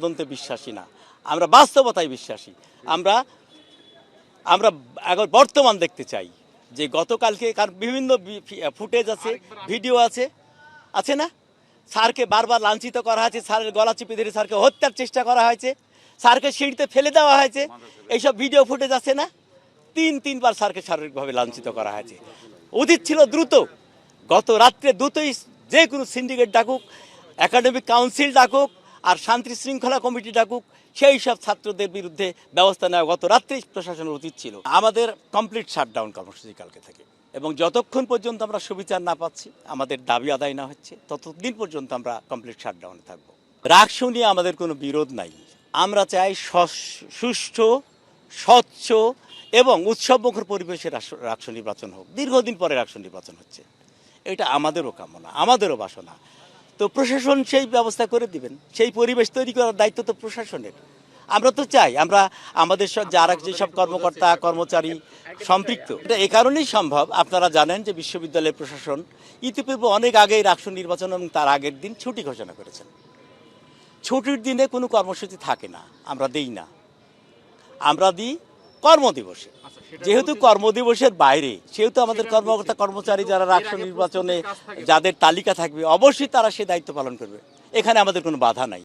তদন্তে বিশ্বাসী না, আমরা বাস্তবতায় বিশ্বাসী। আমরা আমরা এখন বর্তমান দেখতে চাই যে গতকালকে বিভিন্ন ফুটেজ আছে, ভিডিও আছে, আছে না? স্যারকে বারবার লাঞ্ছিত করা হয়েছে, স্যারের গলা চিপে ধরে স্যারকে হত্যার চেষ্টা করা হয়েছে, স্যারকে সিঁড়িতে ফেলে দেওয়া হয়েছে, এইসব ভিডিও ফুটেজ আছে না? তিনবার স্যারকে শারীরিকভাবে লাঞ্ছিত করা হয়েছে। উচিত ছিল দ্রুত, গত রাত্রে দ্রুতই যে কোনো সিন্ডিকেট ডাকুক, একাডেমিক কাউন্সিল ডাকুক, আর শান্তি শৃঙ্খলা কমিটি ডাকুক, সেই সব ছাত্রদের বিরুদ্ধে ব্যবস্থা নেওয়া গত রাত্রেই প্রশাসনের উচিত ছিল। আমাদের কমপ্লিট শাটডাউন কর্মসূচি কালকে থেকে, এবং যতক্ষণ পর্যন্ত আমরা সুবিচার না পাচ্ছি, আমাদের দাবি আদায় না হচ্ছে, ততদিন পর্যন্ত আমরা কমপ্লিট শাটডাউনে থাকবো। রাকসু নিয়ে আমাদের কোনো বিরোধ নাই। আমরা চাই সুষ্ঠু, স্বচ্ছ এবং উৎসবমুখর পরিবেশে রাকসু নির্বাচন হোক। দীর্ঘদিন পরে রাকসু নির্বাচন হচ্ছে, এটা আমাদেরও কামনা, আমাদেরও বাসনা। তো প্রশাসন সেই ব্যবস্থা করে দিবেন, সেই পরিবেশ তৈরি করার দায়িত্ব তো প্রশাসনের। আমরা তো চাই আমরা আমাদের যারা যেসব কর্মকর্তা কর্মচারী সম্পৃক্ত, এটা এই কারণেই সম্ভব। আপনারা জানেন যে বিশ্ববিদ্যালয়ের প্রশাসন ইতিপূর্বে অনেক আগেই রাকসু নির্বাচন এবং তার আগের দিন ছুটি ঘোষণা করেছেন। ছুটির দিনে কোনো কর্মসূচি থাকে না, আমরা দিই না, আমরা দিই কর্মদিবসে। যেহেতু কর্মদিবসের বাইরে, সেহেতু আমাদের কর্মকর্তা কর্মচারী যারা রাকসু নির্বাচনে যাদের তালিকা থাকবে, অবশ্যই তারা সে দায়িত্ব পালন করবে। এখানে আমাদের কোনো বাধা নাই।